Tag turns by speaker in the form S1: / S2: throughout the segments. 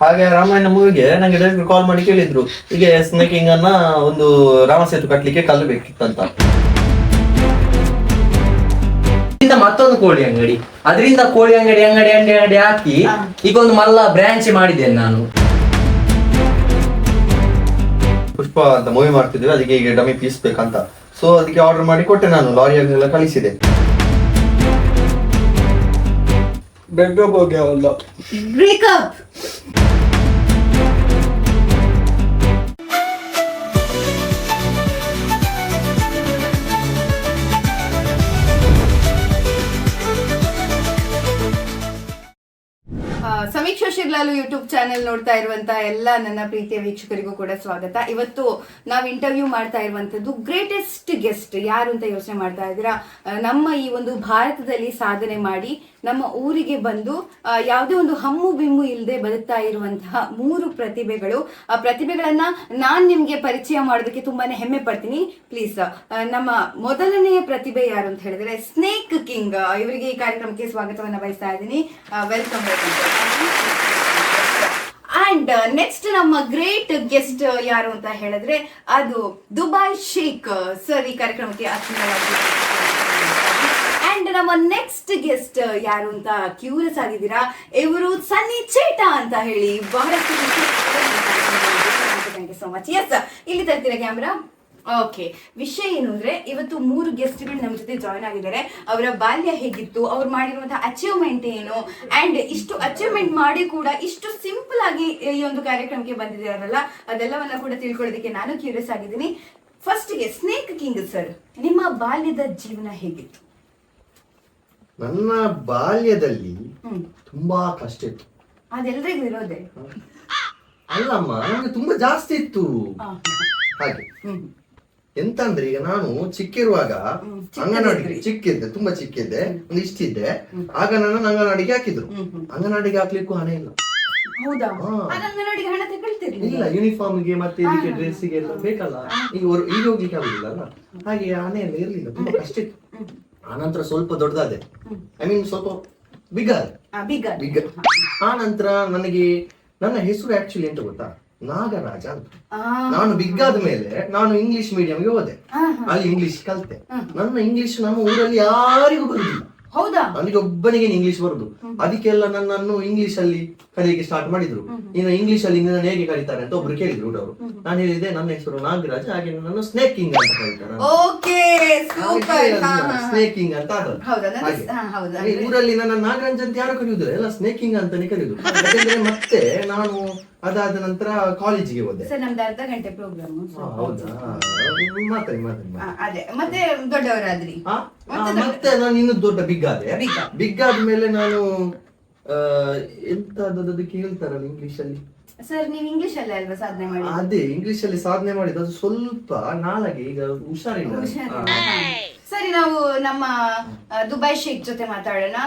S1: ಹಾಗೆ ರಾಮಾಯಣ ಮೂವಿಗೆ ನಂಗೆ ಡೈರೆಕ್ಟರ್ ಕಾಲ್ ಮಾಡಿ ಕೇಳಿದ್ರು, ಹೀಗೆ ಸ್ನೇಕಿಂಗ್ ಅನ್ನ ಒಂದು ರಾಮಸೇತು ಕಟ್ಲಿಕ್ಕೆ ಕಲ್ಲು ಬೇಕಿತ್ತಂತ.
S2: ಮತ್ತೊಂದು ಕೋಳಿ ಅಂಗಡಿ, ಅದರಿಂದ ಕೋಳಿ ಅಂಗಡಿ ಅಂಗಡಿ ಅಂಗಡಿ ಅಂಗಡಿ ಹಾಕಿ ಈಗ ಒಂದು ಮಲ್ಲ ಬ್ರಾಂಚ್ ಮಾಡಿದ್ದೇನೆ ನಾನು.
S1: ಪುಷ್ಪ ಅಂತ ಮೂವಿ ಮಾಡ್ತಿದ್ವಿ, ಅದಕ್ಕೆ ಈಗ ಡಮ್ಮಿ ಪೀಸ್ ಬೇಕಂತ. ಸೊ ಅದಕ್ಕೆ ಆರ್ಡರ್ ಮಾಡಿ ಕೊಟ್ಟೆ, ನಾನು ಲಾರಿಯಲ್ಲೆಲ್ಲ ಕಳಿಸಿದೆ.
S3: ಬ್ರೇಕಪ್ ಹೋಗ್ಯಾವಲ್ಲ.
S4: ಬ್ರೇಕಪ್ ಸಮೀಕ್ಷಾ ಶಿರ್ಲಾಲು ಯೂಟ್ಯೂಬ್ ಚಾನೆಲ್ ನೋಡ್ತಾ ಇರುವಂತಹ ಎಲ್ಲ ನನ್ನ ಪ್ರೀತಿಯ ವೀಕ್ಷಕರಿಗೂ ಕೂಡ ಸ್ವಾಗತ. ಇವತ್ತು ನಾವು ಇಂಟರ್ವ್ಯೂ ಮಾಡ್ತಾ ಇರುವಂತದ್ದು ಗ್ರೇಟೆಸ್ಟ್ ಗೆಸ್ಟ್ ಯಾರು ಅಂತ ಯೋಚನೆ ಮಾಡ್ತಾ ಇದ್ದೀರಾ? ನಮ್ಮ ಈ ಒಂದು ಭಾರತದಲ್ಲಿ ಸಾಧನೆ ಮಾಡಿ ನಮ್ಮ ಊರಿಗೆ ಬಂದು ಯಾವುದೇ ಒಂದು ಹಮ್ಮು ಬಿಮ್ಮು ಇಲ್ಲದೆ ಬದುಕ್ತಾ ಇರುವಂತಹ 3 ಪ್ರತಿಭೆಗಳು. ಆ ಪ್ರತಿಭೆಗಳನ್ನ ನಾನ್ ನಿಮ್ಗೆ ಪರಿಚಯ ಮಾಡೋದಕ್ಕೆ ತುಂಬಾನೇ ಹೆಮ್ಮೆ ಪಡ್ತೀನಿ. ಪ್ಲೀಸ್, ನಮ್ಮ ಮೊದಲನೆಯ ಪ್ರತಿಭೆ ಯಾರು ಅಂತ ಹೇಳಿದ್ರೆ ಸ್ನೇಕ್ ಕಿಂಗ್. ಇವರಿಗೆ ಈ ಕಾರ್ಯಕ್ರಮಕ್ಕೆ ಸ್ವಾಗತವನ್ನ ಬಯಸ್ತಾ ಇದ್ದೀನಿ. ವೆಲ್ಕಮ್. ಅಂಡ್ ನೆಕ್ಸ್ಟ್ ನಮ್ಮ ಗ್ರೇಟ್ ಗೆಸ್ಟ್ ಯಾರು ಅಂತ ಹೇಳಿದ್ರೆ ಅದು ದುಬೈ ಶೇಖ್ ಸರ್. ಈ ಕಾರ್ಯಕ್ರಮಕ್ಕೆ ಆತ್ಮೀಯವಾಗಿ. ಅಂಡ್ ನಮ್ಮ ನೆಕ್ಸ್ಟ್ ಗೆಸ್ಟ್ ಯಾರು ಅಂತ ಕ್ಯೂರಿಯಸ್ ಆಗಿದ್ದೀರಾ? ಇವರು ಸನ್ನಿ ಚೇಟಾ ಅಂತ ಹೇಳಿ ಬಹಳಷ್ಟು. Thank you so much. Yes, ಇಲ್ಲಿ ತರ್ತೀರಾ ಕ್ಯಾಮ್ರಾ? ಓಕೆ. ವಿಷಯ ಏನು ಅಂದ್ರೆ ಇವತ್ತು 3 ಗೆಸ್ಟ್ಗಳು ನಮ್ಮ ಜೊತೆ ಜಾಯ್ನ್ ಆಗಿದ್ದಾರೆ. ಅವರ ಬಾಲ್ಯ ಹೇಗಿತ್ತು, ಅವ್ರು ಮಾಡಿರುವಂತಹ ಅಚೀವ್ಮೆಂಟ್ ಏನು, ಅಂಡ್ ಇಷ್ಟು ಅಚೀವ್ಮೆಂಟ್ ಮಾಡಿ ಕೂಡ ಇಷ್ಟು ಸಿಂಪಲ್ ಆಗಿ ಈ ಒಂದು ಕಾರ್ಯಕ್ರಮಕ್ಕೆ ಬಂದಿದ್ದಾರಲ್ಲ, ಅದೆಲ್ಲವನ್ನ ಕೂಡ ತಿಳ್ಕೊಳ್ಳೋದಕ್ಕೆ ನಾನು ಕ್ಯೂರಿಯಸ್ ಆಗಿದ್ದೀನಿ. ಫಸ್ಟ್ ಗೆ ಸ್ನೇಕ್ ಕಿಂಗ್ ಸರ್, ನಿಮ್ಮ ಬಾಲ್ಯದ ಜೀವನ ಹೇಗಿತ್ತು?
S1: ನನ್ನ ಬಾಲ್ಯದಲ್ಲಿ ತುಂಬಾ ಕಷ್ಟ ಇತ್ತು.
S4: ಅದೆಲ್ಲರಿಗೂ ಇರೋದೆ
S1: ಅಲ್ಲಮ್ಮ, ನಮ್ಗೆ ತುಂಬಾ ಜಾಸ್ತಿ ಇತ್ತು. ಹಾಗೆ ಎಂತ ಅಂದ್ರೆ, ಈಗ ನಾನು ಚಿಕ್ಕಿರುವಾಗ ಅಂಗನವಾಡಿ ಚಿಕ್ಕಿದ್ದೆ, ತುಂಬಾ ಚಿಕ್ಕಿದ್ದೆ, ಒಂದು ಇಷ್ಟಿದ್ದೆ. ಆಗ ನನ್ನ ಅಂಗನವಾಡಿಗೆ ಹಾಕಿದ್ರು. ಅಂಗನವಾಡಿಗೆ ಹಾಕ್ಲಿಕ್ಕೂ ಹಣ ಇಲ್ಲ.
S4: ಹೌದಾ? ಅಂಗನವಾಡಿಗೆ ಹಣ ತಗೊಳ್ತೀರಿ?
S1: ಇಲ್ಲ, ಯೂನಿಫಾರ್ಮ್ಗೆ ಮತ್ತೆ ಇದಕ್ಕೆ ಡ್ರೆಸ್ಸಿಗೆ ಎಲ್ಲ ಬೇಕಲ್ಲ. ಈಗ ಹೋಗ್ಲಿಕ್ಕೆ ಆಗುದಿಲ್ಲ ಅಲ್ಲ, ಹಾಗೆ ಹಣ ಎಲ್ಲ ಇರ್ಲಿಲ್ಲ. ತುಂಬಾ ಕಷ್ಟ ಇತ್ತು. ಆನಂತರ ಸ್ವಲ್ಪ ದೊಡ್ಡದಾದೆ, ಐ ಮೀನ್ ಸ್ವಲ್ಪ ಬಿಗ್ ಆದ. ಆ ನಂತರ ನನಗೆ ನನ್ನ ಹೆಸರು ಆಕ್ಚುಲಿ ಎಂತ ಗೊತ್ತಾ, ನಾಗರಾಜ ಅಂತ. ನಾನು ಬಿಗ್ ಆದ ಮೇಲೆ ನಾನು ಇಂಗ್ಲಿಷ್ ಮೀಡಿಯಂಗೆ ಹೋದೆ, ಅಲ್ಲಿ ಇಂಗ್ಲಿಷ್ ಕಲ್ತೆ. ನನ್ನ ಇಂಗ್ಲಿಷ್ ನಮ್ಮ ಊರಲ್ಲಿ ಯಾರಿಗೂ ಬರುದಿಲ್ಲ.
S4: ಹೌದಾ?
S1: ನನಗೆ ಒಬ್ಬನಿಗೆ ಇಂಗ್ಲಿಷ್ ಬರುದು. ಅದಕ್ಕೆಲ್ಲ ನನ್ನನ್ನು ಇಂಗ್ಲಿಷ್ ಅಲ್ಲಿ ಕಲಿಯಕ್ಕೆ ಸ್ಟಾರ್ಟ್ ಮಾಡಿದ್ರು. ಇನ್ನು ಇಂಗ್ಲಿಷ್ ಅಲ್ಲಿ ನನ್ನ ಹೇಗೆ ಕರೀತಾರೆ ಅಂತ ಒಬ್ರು ಕೇಳಿದ್ರು ಊಟವರು. ನಾನು ಹೇಳಿದೆ ನನ್ನ ಹೆಸರು ನಾಗರಾಜ್, ಹಾಗೆ ನನ್ನ ಸ್ನೇಕಿಂಗ್ ಅಂತ ಕರೀತಾರೆ. ಸ್ನೇಕಿಂಗ್ ಅಂತ ಆದದ್ದು. ಊರಲ್ಲಿ ನನ್ನ ನಾಗರಾಜ್ ಅಂತ ಯಾರು ಕರೆಯುವುದಿಲ್ಲ, ಎಲ್ಲ ಸ್ನೇಕಿಂಗ್ ಅಂತಾನೆ ಕರೆಯುದು. ಯಾಕಂದ್ರೆ ಮತ್ತೆ ನಾನು ಅದಾದ ನಂತರ ಕಾಲೇಜಿಗೆ ಹೋದೆ.
S4: ನಮ್ದು ಅರ್ಧ ಗಂಟೆ ಪ್ರೋಗ್ರಾಮ್.
S1: ಹೌದಾ? ಮಾತಾಡಿ.
S4: ಅದೇ, ಮತ್ತೆ ದೊಡ್ಡವರಾದ್ರಿ.
S1: ಮತ್ತೆ ನಾನು ಇನ್ನು ದೊಡ್ಡ ಬಿಗ್ ಆದೆ. ಬಿಗ್ ಆದ್ಮೇಲೆ ನಾನು ಎಂತದಕ್ಕೆ ಹೇಳ್ತಾರಲ್ಲ ಇಂಗ್ಲಿಷ್ ಅಲ್ಲಿ.
S4: ಸರ್, ನೀವು ಇಂಗ್ಲಿಷ್ ಅಲ್ಲೇ ಅಲ್ವಾ ಸಾಧನೆ ಮಾಡಿ?
S1: ಅದೇ ಇಂಗ್ಲಿಷ್ ಅಲ್ಲಿ ಸಾಧನೆ ಮಾಡಿದ್ದು. ಅದು ಸ್ವಲ್ಪ ನಾಳೆಗೆ ಈಗ ಹುಷಾರಿಲ್ಲ.
S4: ಸರಿ, ನಾವು ನಮ್ಮ ದುಬೈ ಶೇಖ್ ಜೊತೆ ಮಾತಾಡೋಣ.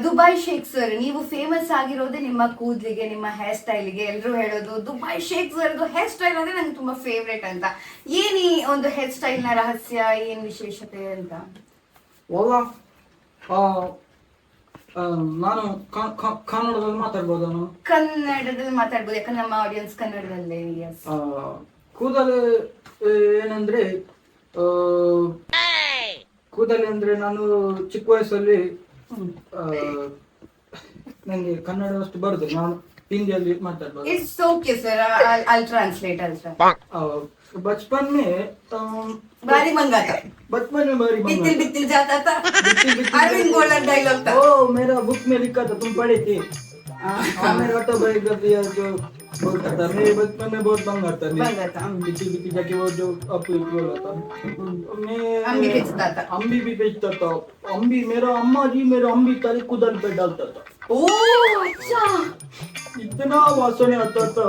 S4: ದುಬೈ ಶೇಖ್ ಸರ್, ನೀವು ಫೇಮಸ್ ಆಗಿರೋದೇ ನಿಮ್ಮ ಕೂದ್ಲಿಗೆ, ನಿಮ್ಮ ಹೇರ್ ಸ್ಟೈಲ್ಗೆ. ಎಲ್ಲರೂ ಹೇಳೋದು Dubai Sheikh sir hair style ಅಂದ್ರೆ ನಂಗೆ ತುಂಬಾ ಫೇವ್ರೇಟ್ ಅಂತ. ಏನ್ ಈ ಒಂದು ಹೇರ್ ಸ್ಟೈಲ್ ನ ರಹಸ್ಯ, ಏನ್ ವಿಶೇಷತೆ ಅಂತ?
S3: ನಾನು ಕನ್ನಡದಲ್ಲಿ ಮಾತಾಡ್ಬೋದು.
S4: ಕನ್ನಡದಲ್ಲಿ ಮಾತಾಡ್ಬೋದು, ಯಾಕಂದ್ರೆ ನಮ್ಮ ಆಡಿಯನ್ಸ್ ಕನ್ನಡದಲ್ಲೇ.
S3: ಕೂದಲು ಏನಂದ್ರೆ, ಕೂದಲು ಅಂದ್ರೆ ನಾನು ಚಿಕ್ಕ ವಯಸ್ಸಲ್ಲಿ ನಂಗೆ ಕನ್ನಡ ಅಷ್ಟು ಬರುದು, ನಾನು ಹಿಂದಿಯಲ್ಲಿ ಮಾತಾಡ್ಬೋದು.
S4: It's okay sir, I'll translate.
S3: बचपन में
S4: बारी मंगाता,
S3: बचपन में बारी
S4: बित्तिल बित्तिल जाता था। अरविंद गोलर डायलॉग था।
S3: ओ मेरा बुक में लिखा था, तुम पढ़े थे? मेरा ऑटोबायोग्राफी जो बोलता था, मेरे बचपन में बहुत बंगा था। बित्तिल बित्तिल जाके वो जो अपलोड बोला था, मैं अम्बी बेचता था। अम्बी भी बेचता था। अम्बी मेरा अम्मा जी मेरा अम्बी तारी कुदल पे डालता था।
S4: ओह अच्छा,
S3: इतना वासने आता था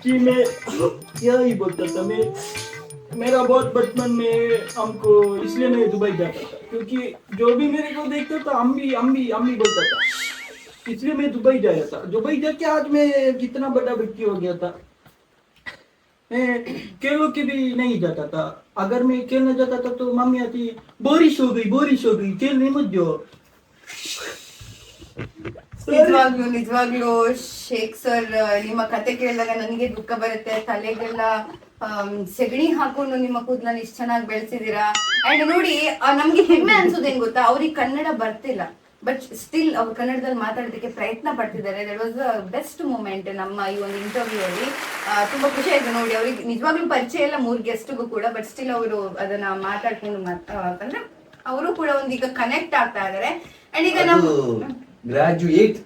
S3: कि मैं क्या ही बोलता था। मैं मेरा बहुत बचपन में हमको, इसलिए मैं दुबई जाता था, क्योंकि जो भी मेरे को देखता था अम्बी अम्बी अम्बी बोलता था, इसलिए मैं दुबई जाया था। दुबई जाके आज मैं कितना बड़ा व्यक्ति हो गया था। मैं खेलों के भी नहीं जाता था। अगर मैं खेलने जाता था तो मम्मी आती, बारिश हो गई खेलने मत जाओ।
S4: ನಿಜವಾಗ್ಲೂ ಶೇಖ್ ಸರ್ ನಿಮ್ಮ ಕತೆ ಕೇಳಿದಾಗ ನನಗೆ ದುಃಖ ಬರುತ್ತೆ. ತಲೆಗೆಲ್ಲ ಸೆಗಣಿ ಹಾಕೊಂಡು ನಿಮ್ಮ ಕೂದಲನ್ನ ಇಷ್ಟು ಚೆನ್ನಾಗಿ ಬೆಳೆಸಿದೀರಾ. ಅಂಡ್ ನೋಡಿ ನಮ್ಗೆ ಹೆಮ್ಮೆ ಅನ್ಸೋದೇನ್ ಗೊತ್ತಾ, ಅವ್ರಿಗೆ ಕನ್ನಡ ಬರ್ತಿಲ್ಲ, ಬಟ್ ಸ್ಟಿಲ್ ಅವ್ರು ಕನ್ನಡದಲ್ಲಿ ಮಾತಾಡೋದಕ್ಕೆ ಪ್ರಯತ್ನ ಪಡ್ತಿದ್ದಾರೆ. That was the best moment ನಮ್ಮ ಈ ಒಂದು ಇಂಟರ್ವ್ಯೂ ಅಲ್ಲಿ. ತುಂಬಾ ಖುಷಿ ಆಯ್ತು ನೋಡಿ. ಅವ್ರಿಗೆ ನಿಜವಾಗ್ಲೂ ಪರಿಚಯ ಇಲ್ಲ 3 ಗೆಸ್ಟ್ಗೂ ಕೂಡ, ಬಟ್ ಸ್ಟಿಲ್ ಅವರು ಅದನ್ನ ಮಾತಾಡ್ಕೊಂಡು ಅಂದ್ರೆ ಅವರು ಕೂಡ ಒಂದು ಈಗ ಕನೆಕ್ಟ್ ಆಗ್ತಾ ಇದಾರೆ. ಅಂಡ್ ಈಗ ನಾವು
S1: ಗ್ರಾಜುಯೇಟ್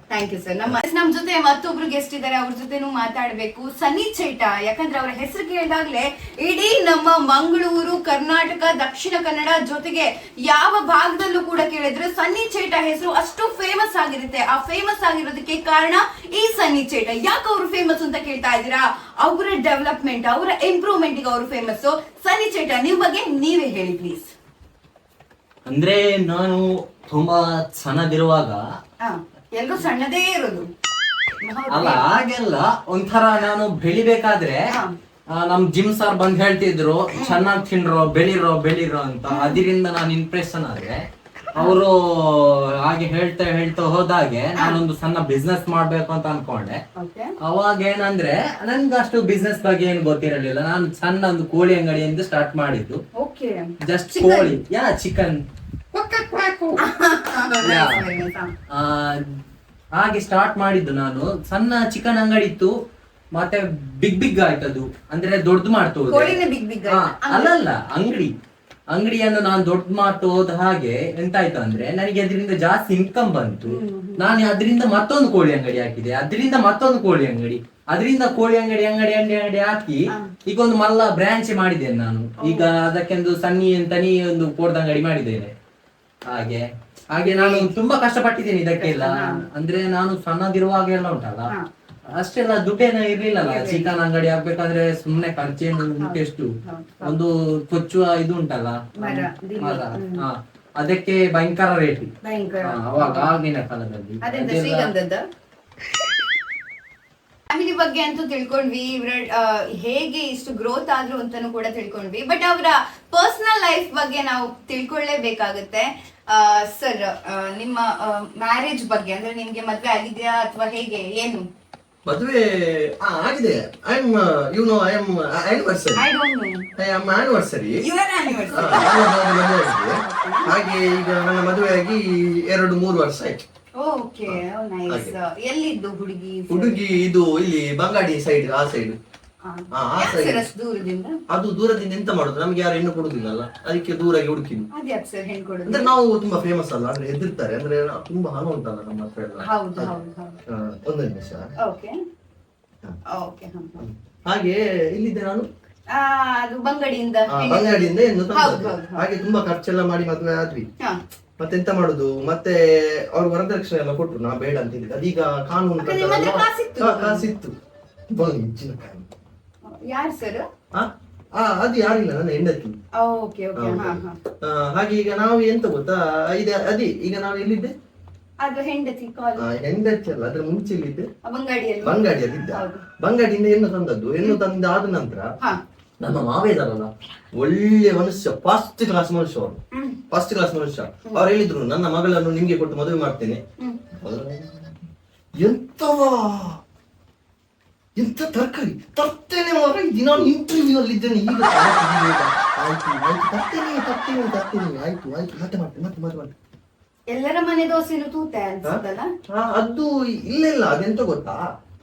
S4: ಥ್ಯಾಂಕ್ ಯು ಸರ್. ನಮ್ಮ ಜೊತೆ ಮತ್ತೊಬ್ರು ಗೆಸ್ಟ್ ಇದ್ದಾರೆ, ಅವ್ರ ಜೊತೆನೂ ಮಾತಾಡ್ಬೇಕು. ಸನ್ನಿ ಚೈಟ, ಯಾಕಂದ್ರೆ ಅವ್ರ ಹೆಸರು ಕೇಳಿದಾಗ್ಲೇ ಇಡೀ ನಮ್ಮ ಮಂಗಳೂರು, ಕರ್ನಾಟಕ, ದಕ್ಷಿಣ ಕನ್ನಡ ಜೊತೆಗೆ ಯಾವ ಭಾಗದಲ್ಲೂ ಕೂಡ ಕೇಳಿದ್ರೆ ಸನ್ನಿ ಚೈಟ ಹೆಸರು ಅಷ್ಟು ಫೇಮಸ್ ಆಗಿರುತ್ತೆ. ಆ ಫೇಮಸ್ ಆಗಿರೋದಕ್ಕೆ ಕಾರಣ ಈ ಸನ್ನಿ ಚೈಟ. ಯಾಕೆ ಅವ್ರು ಫೇಮಸ್ ಅಂತ ಕೇಳ್ತಾ ಇದ್ದೀರಾ? ಅವರ ಡೆವಲಪ್ಮೆಂಟ್, ಅವರ ಇಂಪ್ರೂವ್ಮೆಂಟ್ ಗೆ ಅವರು ಫೇಮಸ್. ಸನ್ನಿ ಚೈಟ, ನಿಮ್ ಬಗ್ಗೆ ನೀವೇ ಹೇಳಿ ಪ್ಲೀಸ್.
S2: ಅಂದ್ರೆ ನಾನು ತುಂಬಾ ಸಣ್ಣದಿರುವಾಗ,
S4: ಎಲ್ರು ಸಣ್ಣದೇ ಇರೋದು
S2: ಅಲ್ಲ ಹಾಗೆಲ್ಲ ಒಂಥರ ನಾನು ಬೆಳಿಬೇಕಾದ್ರೆ ನಮ್ ಜಿಮ್ ಸರ್ ಬಂದ್ ಹೇಳ್ತಿದ್ರು ಚೆನ್ನಾಗಿ ತಿನ್ರೋ ಬೆಳಿರೋ ಅಂತ. ಅದರಿಂದ ನಾನು ಇಂಪ್ರೆಷನ್ ಆದ್ರೆ ಅವರು ಹಾಗೆ ಹೇಳ್ತಾ ಹೋದಾಗೆ ನಾನೊಂದು ಸಣ್ಣ ಬಿಸ್ನೆಸ್ ಮಾಡ್ಬೇಕು ಅಂತ ಅನ್ಕೊಂಡೆ. ಅವಾಗ ಏನಂದ್ರೆ ನನ್ಗೆ ಅಷ್ಟು ಬಿಸ್ನೆಸ್ ಬಗ್ಗೆ ಏನು ಗೊತ್ತಿರಲಿಲ್ಲ. ನಾನು ಸಣ್ಣ ಒಂದು ಕೋಳಿ ಅಂಗಡಿಯಿಂದ ಸ್ಟಾರ್ಟ್ ಮಾಡಿದ್ದು. ಜಸ್ಟ್ ಕೋಳಿ, ಚಿಕನ್ ಹಾಗೆ ಸ್ಟಾರ್ಟ್ ಮಾಡಿದ್ದು ನಾನು. ಸಣ್ಣ ಚಿಕನ್ ಅಂಗಡಿ ಇತ್ತು, ಮತ್ತೆ ಬಿಗ್ ಆಯ್ತು ಅದು. ಅಂದ್ರೆ ದೊಡ್ಡದು ಮಾಡ್ತಾ ಹೋದೆ. ಅಲ್ಲ ಅಂಗಡಿಯನ್ನು ನಾನು ದೊಡ್ಡ ಮಾಡ್ತಾ ಹೋದ ಹಾಗೆ ಎಂತಾಯ್ತು ಅಂದ್ರೆ ನನಗೆ ಅದರಿಂದ ಜಾಸ್ತಿ ಇನ್ಕಮ್ ಬಂತು. ನಾನು ಅದರಿಂದ ಮತ್ತೊಂದು ಕೋಳಿ ಅಂಗಡಿ ಹಾಕಿದೆ, ಅದರಿಂದ ಮತ್ತೊಂದು ಕೋಳಿ ಅಂಗಡಿ, ಅದರಿಂದ ಕೋಳಿ ಅಂಗಡಿ ಹಾಕಿ ಈಗ ಒಂದು ಮಲ್ಲ ಬ್ರಾಂಚ್ ಮಾಡಿದ್ದೇನೆ ನಾನು. ಈಗ ಅದಕ್ಕೊಂದು ಸನ್ನಿ ಅಂತಾನೆ ಒಂದು ಕೋಡ್ದ ಅಂಗಡಿ ಮಾಡಿದ್ದೇನೆ. ಹಾಗೆ ನಾನು ತುಂಬಾ ಕಷ್ಟಪಟ್ಟಿದ್ದೇನೆ ಇದಕ್ಕೆಲ್ಲ. ಅಂದ್ರೆ ನಾನು ಸಣ್ಣದಿರುವಾಗ ಎಲ್ಲ ಉಂಟಲ್ಲ, ಅಷ್ಟೆಲ್ಲ ದುಡ್ಡೇನ ಇರ್ಲಿಲ್ಲಲ್ಲ. ಚಿಕನ್ ಅಂಗಡಿ ಆಗ್ಬೇಕಾದ್ರೆ ಸುಮ್ನೆ ಖರ್ಚೇನು ಎಷ್ಟು, ಒಂದು ಕೊಚ್ಚುವ ಇದು ಉಂಟಲ್ಲ ಮರ, ಅದಕ್ಕೆ ಭಯಂಕರ ರೇಟ್ ಅವಾಗ ಆಗಿನ ಕಾಲದಲ್ಲಿ.
S4: ಫ್ಯಾಮಿಲಿ ಬಗ್ಗೆ ಅಂತೂ ತಿಳ್ಕೊಂಡ್ವಿ, ಇವ್ರ ಹೇಗೆ ಇಷ್ಟು ಗ್ರೋತ್ ಆದ್ರು ಅಂತಾನು ಕೂಡ ತಿಳ್ಕೊಂಡ್ವಿ. ಬಟ್ ಅವರ ಪರ್ಸನಲ್ ಲೈಫ್ ಬಗ್ಗೆ ನಾವು ತಿಳ್ಕೊಳ್ಳೇಬೇಕಾಗುತ್ತೆ. ಸರ್, ನಿಮ್ಮ ಮ್ಯಾರೇಜ್ ಬಗ್ಗೆ, ಅಂದ್ರೆ ನಿಮ್ಗೆ ಮದ್ವೆ ಆಗಿದ್ಯಾ ಅಥವಾ ಹೇಗೆ, ಏನು?
S1: ಮದುವೆ ಆಗಿದೆ. I am anniversary. ಹಾಗೆ ಈಗ ನನ್ನ ಮದುವೆಯಾಗಿ 2-3 ವರ್ಷ ಆಯ್ತು.
S4: ಎಲ್ಲಿದ್ದು ಹುಡುಗಿ?
S1: ಇದು ಇಲ್ಲಿ ಬಂಗಾಡಿ ಸೈಡ್, ಆ ಸೈಡ್. ಅದು ದೂರದಿಂದ ಎಂತ ಮಾಡುದು, ನಮ್ಗೆ ಯಾರು ಹೆಣ್ಣು ಕೊಡುದಿಲ್ಲಲ್ಲ, ಅದಕ್ಕೆ ದೂರಾಗಿ ಹುಡುಕಿದ್ದು. ಅಂದ್ರೆ ನಾವು ತುಂಬಾ ಫೇಮಸ್ ಅಲ್ಲ, ಅಂದ್ರೆ ಹೆದರ್ತಾರೆ. ಅಂದ್ರೆ ತುಂಬಾ ಹಣ ಉಂಟಲ್ಲ ನಮ್ಮ ಹತ್ರ ಎಲ್ಲ. ಒಂದು ನಿಮಿಷ. ಹಾಗೆ ಇಲ್ಲಿದ್ದೆ ನಾನು
S4: ಬಂಗಾಡಿಯಿಂದ
S1: ಏನು ತಂದದ್ದು. ಹಾಗೆ ತುಂಬಾ ಖರ್ಚೆಲ್ಲ ಮಾಡಿ ಮದುವೆ ಆದ್ವಿ. ಮತ್ತೆಂತ ಮಾಡುದು, ಮತ್ತೆ ಅವ್ರು ವರದಕ್ಷಿಣೆ ಎಲ್ಲ ಕೊಟ್ರು, ನಾ ಬೇಡ ಅಂತ ಹೇಳಿದ್ರೆ. ಅದೀಗ ಕಾನೂನು ಕಾಸಿತ್ತು.
S4: ಯಾರು ಸರ್?
S1: ಅದು ಯಾರಿಲ್ಲ, ನನ್ನ ಹೆಂಡತಿ. ಹಾಗೆ ಈಗ ನಾವು ಎಂತ ಗೊತ್ತಾ, ಅದೇ ಈಗ ನಾವು ಎಲ್ಲಿದ್ದೆ, ಹೆಂಡತಿ ಅಲ್ಲ, ಅದ್ರ ಮುಂಚೆ ಇಲ್ಲಿದ್ದೆ ಬಂಗಾಡಿಯಲ್ಲಿದ್ದ. ಬಂಗಾಡಿಯಿಂದ ಹೆಣ್ಣು ತಂದದ್ದು. ಹೆಣ್ಣು ತಂದ ಆದ ನಂತರ ನಮ್ಮ ಮಾವ ಇದಾರಲ್ಲ, ಒಳ್ಳೆ ಮನುಷ್ಯ, ಫಸ್ಟ್ ಕ್ಲಾಸ್ ಮನುಷ್ಯ. ಅವ್ರು ಹೇಳಿದ್ರು, ನನ್ನ ಮಗಳನ್ನು ನಿಮ್ಗೆ ಕೊಟ್ಟು ಮದುವೆ ಮಾಡ್ತೇನೆ. ಎಂತ ತರಕಾರಿ ತರ್ತೇನೆ ದಿನ ಇಂಟರ್ವ್ಯೂ ಅಲ್ಲಿ ಇದ್ದೇನೆ. ಈಗ ಆಯ್ತು ಮತ್ತೆ ಮಾಡ್ತೇನೆ.
S4: ಎಲ್ಲರ ಮನೆ ದೋಸೆನು ತೂತೆ ಅನ್ಸುತ್ತಲ್ಲ.
S1: ಅದು ಇಲ್ಲ, ಅದೆಂತ ಗೊತ್ತಾ,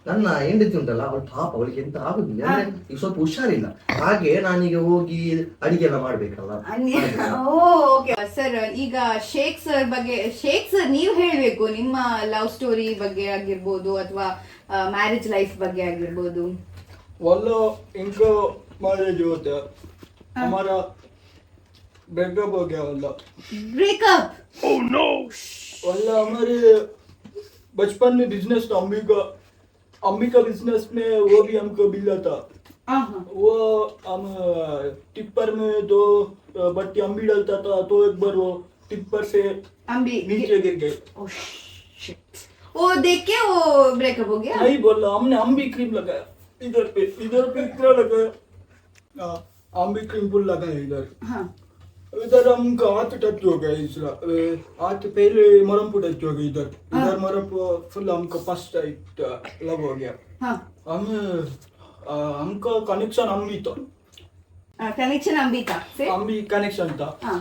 S1: ನನ್ನ ಹೆಂಡತಿ ಉಂಟಲ್ಲ, ಅವಳು ಪಾಪ, ಅವಳಿಗೆ ಎಂತ ಆಗುದಿಲ್ಲ, ಅಂದ್ರೆ ಈಗ ಸ್ವಲ್ಪ ಹುಷಾರಿಲ್ಲ. ಹಾಗೆ ನಾನೀಗ ಹೋಗಿ ಅಡಿಗೆ ಎಲ್ಲ ಮಾಡ್ಬೇಕಲ್ಲ.
S4: ಸರ್, ಈಗ ಶೇಖ್ ಸರ್ ಬಗ್ಗೆ, ಶೇಖ್ ಸರ್ ನೀವು ಹೇಳ್ಬೇಕು, ನಿಮ್ಮ ಲವ್ ಸ್ಟೋರಿ ಬಗ್ಗೆ ಆಗಿರ್ಬೋದು ಅಥವಾ ಮ್ಯಾರೇಜ್ ಲೈಫ್ ಬಗ್ಗೆ ಆಗಿರ್ಬೋದು.
S3: इनका मैरिज होता है, हमारा ब्रेकअप हो गया।
S4: ब्रेकअप?
S3: Oh no. हमारे बचपन में बिजनेस था अम्मी का बिजनेस में, वो भी हमको मिला था। वो हम टिप्पर में दो बट्टी अम्बी डालता था, तो एक बार वो टिप्पर से
S4: अम्बी
S3: नीचे गिर गए।
S4: वो देख के वो ब्रेकअप हो गया?
S3: नहीं बोला, हमने अम्बी क्रीम लगाया इधर पे इतना लगाया, अम्बी क्रीम फुल लगाया इधर। इधर हमको हाथ टच हो गया इसरा हाथ पहले मरम टच हो गया इधर इधर मरम फुल हमको फर्स्ट टाइट लव हो गया
S4: हाँ
S3: हमको कनेक्शन अम्बी था
S4: कनेक्शन अंबिका से
S3: अम्बी कनेक्शन था
S4: हाँ।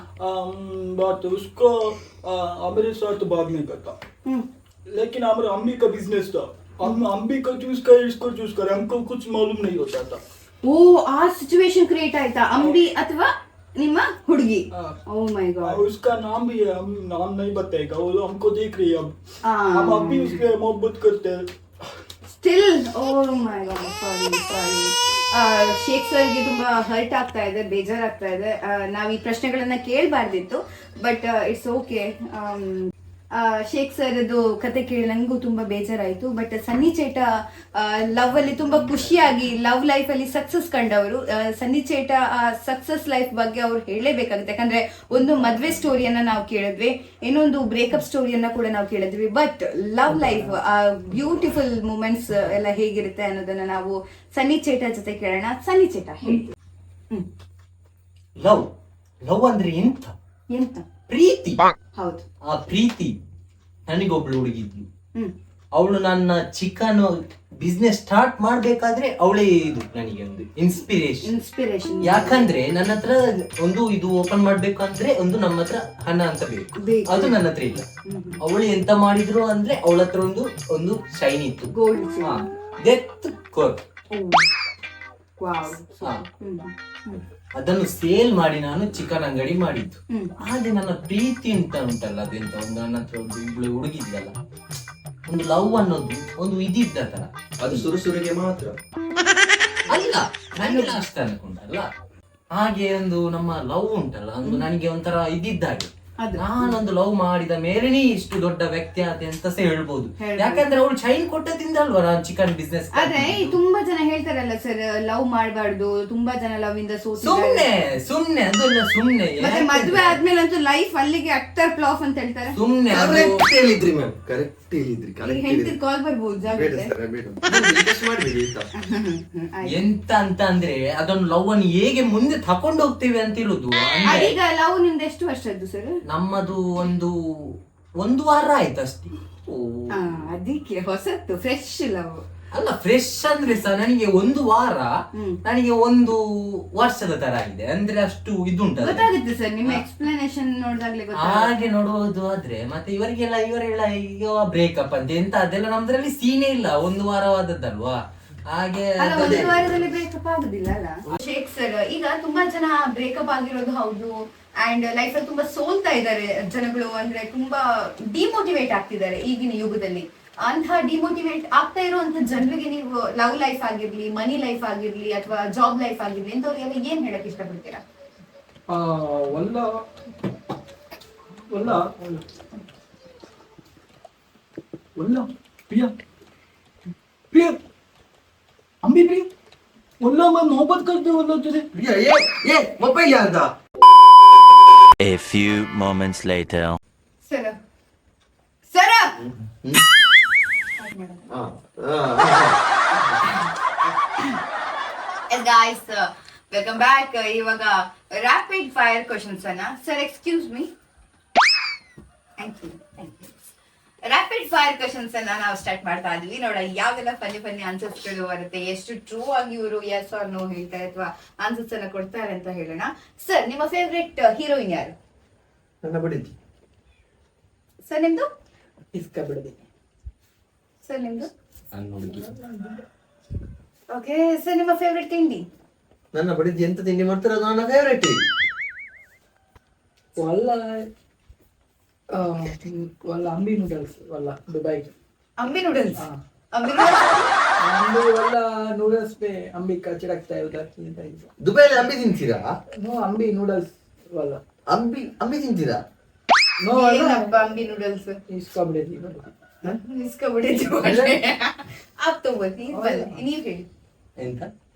S3: बट उसको हमारे साथ भागने का था लेकिन हमारे अम्मी का बिजनेस था हम अम्मी को चूज कर इसको चूज करें हमको कुछ मालूम नहीं होता था
S4: ಓ ಆ ಸಿಚುವೇಶನ್ ಕ್ರಿಯೇಟ್ ಆಯ್ತಾ ಅಂಬಿ ಅಥವಾ ನಿಮ್ಮ ಹುಡುಗಿ ಓ ಮೈ ಗಾಡ್
S3: उसका नाम भी है हम नाम नहीं बताएगा वो हमको देख रही है अब
S4: हाँ।
S3: हम अभी उसके मोहब्बत करते हैं
S4: ಸ್ಟಿಲ್ ಓ ಮೈ ಗಾಡ್ ಸಾರಿ ಶೇಖ್ ಸರ್ಗೆ ತುಂಬಾ ಹರ್ಟ್ ಆಗ್ತಾ ಇದೆ ಬೇಜಾರಾಗ್ತಾ ಇದೆ ನಾವು ಈ ಪ್ರಶ್ನೆಗಳನ್ನ ಕೇಳಬಾರ್ದಿತ್ತು but it's okay Sheikh sir ಅದು ಕತೆ ಕೇಳಿ ನನಗೂ ತುಂಬಾ ಬೇಜಾರಾಯಿತು ಬಟ್ ಸನ್ನಿ ಚೇಟ ಲವ್ ಅಲ್ಲಿ ತುಂಬಾ ಖುಷಿಯಾಗಿ ಲವ್ ಲೈಫ್ ಅಲ್ಲಿ ಸಕ್ಸಸ್ ಕಂಡವರು ಸನ್ನಿ ಚೇಟ ಆ ಸಕ್ಸಸ್ ಲೈಫ್ ಬಗ್ಗೆ ಅವ್ರು ಹೇಳಲೇಬೇಕಾಗುತ್ತೆ ಯಾಕಂದ್ರೆ ಒಂದು ಮದ್ವೆ ಸ್ಟೋರಿಯನ್ನ ನಾವು ಕೇಳಿದ್ವಿ ಇನ್ನೊಂದು ಬ್ರೇಕಪ್ ಸ್ಟೋರಿಯನ್ನ ಕೂಡ ನಾವು ಕೇಳಿದ್ವಿ ಬಟ್ ಲವ್ ಲೈಫ್ ಆ ಬ್ಯೂಟಿಫುಲ್ ಮೂಮೆಂಟ್ಸ್ ಎಲ್ಲ ಹೇಗಿರುತ್ತೆ ಅನ್ನೋದನ್ನ ನಾವು ಸನ್ನಿ ಚೇಟ ಜೊತೆ ಕೇಳೋಣ ಸನ್ನಿ ಚೇಟ ಹೇಳಿ
S2: ಲವ್ ಅಂದ್ರೆ ಎಂತ
S4: ಎಂತ
S2: ಪ್ರೀತಿ.
S4: ಹೌದು
S2: ಆ ಪ್ರೀತಿ ನನಗೊಬ್ಳು ಹುಡುಗಿದ್ಲು,
S4: ಹ್ಮ್
S2: ಅವಳು ನನ್ನ ಚಿಕನ್ ಬಿಸ್ನೆಸ್ ಸ್ಟಾರ್ಟ್ ಮಾಡ್ಬೇಕಾದ್ರೆ ಅವಳೇ ಇದು ನನಗೆ ಒಂದು ಇನ್ಸ್ಪಿರೇಷನ್. ಯಾಕಂದ್ರೆ ನನ್ನ ಹತ್ರ ಒಂದು ಇದು ಓಪನ್ ಮಾಡ್ಬೇಕಂದ್ರೆ ಒಂದು ನಮ್ಮ ಹತ್ರ ಹಣ ಅಂತ ಬೇಕು, ಅದು ನನ್ನ ಹತ್ರ ಇಲ್ಲ. ಅವಳು ಎಂತ ಮಾಡಿದ್ರು ಅಂದ್ರೆ ಅವಳ ಹತ್ರ ಒಂದು ಶೈನ್ ಇತ್ತು,
S4: ಗೋಲ್ಡ್
S2: ಡೆತ್ ಕೋರ್. ಅದನ್ನು ಸೇಲ್ ಮಾಡಿ ನಾನು ಚಿಕನ್ ಅಂಗಡಿ ಮಾಡಿದ್ದು. ಹಾಗೆ ನನ್ನ ಪ್ರೀತಿ ಉಂಟಲ್ಲ ಅದೆಂತ ಒಂದು ನನ್ನ ಹತ್ರ ಒಬ್ಳು ಹುಡುಗಿದ್ದಲ್ಲ, ಒಂದು ಲವ್ ಅನ್ನೋದು ಒಂದು ಇದಿದ್ದ ತರ.
S1: ಅದು ಸುರುಸುರಿಗೆ ಮಾತ್ರ
S2: ಅಲ್ಲ, ನನಗೆ ಅಷ್ಟ ಅನ್ಕೊಂಡಲ್ಲ. ಹಾಗೆ ಒಂದು ನಮ್ಮ ಲವ್ ಉಂಟಲ್ಲ, ಒಂದು ನನಗೆ ಒಂಥರ ಇದ್ದಿದ್ದಾಗೆ. ನಾನೊಂದು ಲವ್ ಮಾಡಿದ ಮೇಲೆನೇ ಇಷ್ಟು ದೊಡ್ಡ ವ್ಯಕ್ತಿ ಆದೆ ಅಂತ ಹೇಳ್ಬೋದು. ಯಾಕಂದ್ರೆ ಅವಳು ಚೈನ್ ಕೊಟ್ಟದಿಂದ ಅಲ್ವಾ ನಾನು ಚಿಕನ್ ಬಿಸ್ನೆಸ್.
S4: ಆದ್ರೆ ತುಂಬಾ ಜನ ಹೇಳ್ತಾರಲ್ಲ ಸರ್, ಲವ್ ಮಾಡಬಾರ್ದು, ತುಂಬಾ ಜನ ಲವ್ ಇಂದ
S2: ಸುಮ್ನೆ ಅದೆಲ್ಲ ಸುಮ್ನೆ.
S4: ಮದ್ವೆ ಆದ್ಮೇಲೆ ಅಂತೂ ಲೈಫ್ ಅಲ್ಲಿಗೆ ಅಕ್ಟರ್ ಫ್ಲಾಪ್ ಅಂತ ಹೇಳ್ತಾರೆ.
S2: ಸುಮ್ನೆ
S1: ಕರೆಕ್ಟ್ ಹೇಳಿದ್ರಿ ಮ್ಯಾಮ್, ಕರೆಕ್ಟ್ ಹೇಳಿದ್ರಿ.
S4: ಹೆಂಡತಿ ಕಾಲ್ ಬರ್ಬೋದು ಜಾಗ್ರತೆ.
S2: ಎಂತ ಅಂತ ಅಂದ್ರೆ ಅದೊಂದು ಲವ್ ಅನ್ನು ಹೇಗೆ ಮುಂದೆ ತಕೊಂಡು ಹೋಗ್ತೇವೆ ಅಂತ ಇರುದು.
S4: ಈಗ ಲವ್ ನಿಮ್ದು ಎಷ್ಟು ವರ್ಷದ್ದು ಸರ್?
S2: ನಮ್ಮದು ಒಂದು ವಾರ ಆಯ್ತು ಅಷ್ಟೇ.
S4: ಅದಕ್ಕೆ ಹೊಸತ್ತು ಫ್ರೆಶ್ ಲವ್
S2: ಅಲ್ಲ, ಫ್ರೆಶ್ ಅಂದ್ರೆ ಸಹ ನನಗೆ ಒಂದು ವಾರ, ನನಗೆ ಒಂದು ವರ್ಷದ ತರ ಆಗಿದೆ. ಅಂದ್ರೆ ಅಷ್ಟು ಇದುಂಟು,
S4: ಗೊತ್ತಾಗುತ್ತೆ ಸರ್ ನಿಮ್ಮ ಎಕ್ಸ್ಪ್ಲನೇಷನ್ ನೋಡಿದಾಗ್ಲೇ.
S2: ಹಾಗೆ ನೋಡುವುದು ಆದ್ರೆ ಮತ್ತೆ ಇವರೆಲ್ಲ ಈಗ ಬ್ರೇಕಪ್ ಅಂತ ಎಂತ ಅದೆಲ್ಲ ನಮ್ದ್ರಲ್ಲಿ ಸೀನೇ ಇಲ್ಲ, ಒಂದು ವಾರವಾದದ್ದಲ್ವಾ. ಹಾಗೆ
S4: ಒಂದು ವಾರದಲ್ಲಿ ಬ್ರೇಕಪ್ ಆಗುದಿಲ್ಲ ಅಲ್ಲ ಶೇಖ್ ಸರ್. ಈಗ ತುಂಬಾ ಜನ ಬ್ರೇಕಪ್ ಆಗಿರೋದು ಹೌದು, ಅಂಡ್ ಲೈಫ್ ಅಲ್ಲಿ ತುಂಬಾ ಸೋಲ್ತಾ ಇದ್ದಾರೆ ಜನಗಳು, ಅಂದ್ರೆ ತುಂಬಾ ಡಿಮೋಟಿವೇಟ್ ಆಗ್ತಿದ್ದಾರೆ ಈಗಿನ ಯುಗದಲ್ಲಿ. ಅಂತ ಡಿಮೋಟಿವೇಟ್ ಆಗ್ತಾ ಇರುವಂತ ಜನರಿಗೆ ನೀವು ಲವ್ ಲೈಫ್ ಆಗಿರ್ಲಿ, ಮನಿ ಲೈಫ್ ಆಗಿರ್ಲಿ, ಅಥವಾ ಜಾಬ್ ಲೈಫ್ ಆಗಿರ್ಲಿ, ಇಂಥವ್ರಿಗೆಲ್ಲ ಏನ್ ಹೇಳಕ್ ಇಷ್ಟಪಡ್ತೀರಾ?
S3: अम्बी प्रिया वल्ला मैं मोहब्बत करते वल्ला तुझे
S1: ये मोबाइल याद आ.
S5: A few moments later.
S4: ಸರ ಗಾಯ್ಸ್, ವೆಲ್ಕಮ್ ಬ್ಯಾಕ್. ಇವಾಗ ರ್ಯಾಪಿಡ್ ಫೈರ್ ಕ್ವಶನ್ಸ್ ಅನ್ನ sir, excuse me, thank you. Rapid fire questions ಅನ್ನ ನಾವು ಸ್ಟಾರ್ಟ್ ಮಾಡ್ತಾ ಇದ್ವಿ. ನೋಡ ಯಾವೆಲ್ಲ ಫನ್ನಿ ಆನ್ಸರ್ಸ್ ಗಳು ಬರುತ್ತೆ, ಎಷ್ಟು ಟ್ರೂ ಆಗಿ ಇವರು ಎಸ್ ಆರ್ ನೋ ಹೇಳ್ತಾರೆ ಅಥವಾ ಆನ್ಸರ್ಸ್ ಅನ್ನ ಕೊಡ್ತಾರೆ ಅಂತ ಹೇಳೋಣ. ಸರ್, ನಿಮ್ಮ ಫೇವ್ರೆಟ್ ಹೀರೋಯಿನ್ ಯಾರು?
S1: ನನ್ನ ಬಡಿದ್ದಿ.
S4: ಸರ್ ನಿಮ್ದು?
S3: इसका बड़े
S4: ಸರ್ ನಿಮ್ದು? ಓಕೆ ಸರ್, ನಿಮ್ಮ ಫೇವ್ರೆಟ್ ತಿಂಡಿ?
S1: ನನ್ನ ಬಡಿದ್ದಿ ಎಂತ ತಿಂಡಿ ಮಾಡ್ತಾರೆ ಅದು ನನ್ನ ಫೇವ್ರೇಟ್.
S3: वाला अम्बी नूडल्स वाला दुबई
S4: अंबी नूडल्स.
S3: वाला नूडल्स पे अम्बी का चिड़कता है उधर.
S1: ದುಬೈಲಿ ಅಂಬಿ ತಿಂತೀರಾ?
S3: नो अम्बी नूडल्स वाला
S1: ಅಂಬಿ ತಿಂತೀರಾ?
S3: नो
S4: ಏನಪ್ಪ ಅಂಬಿ ನೂಡಲ್ಸ್?
S3: इसका बड़े दी
S4: इसका बड़े आप तो बोलती नहीं ಹೇಳಿ
S2: ಎಂತ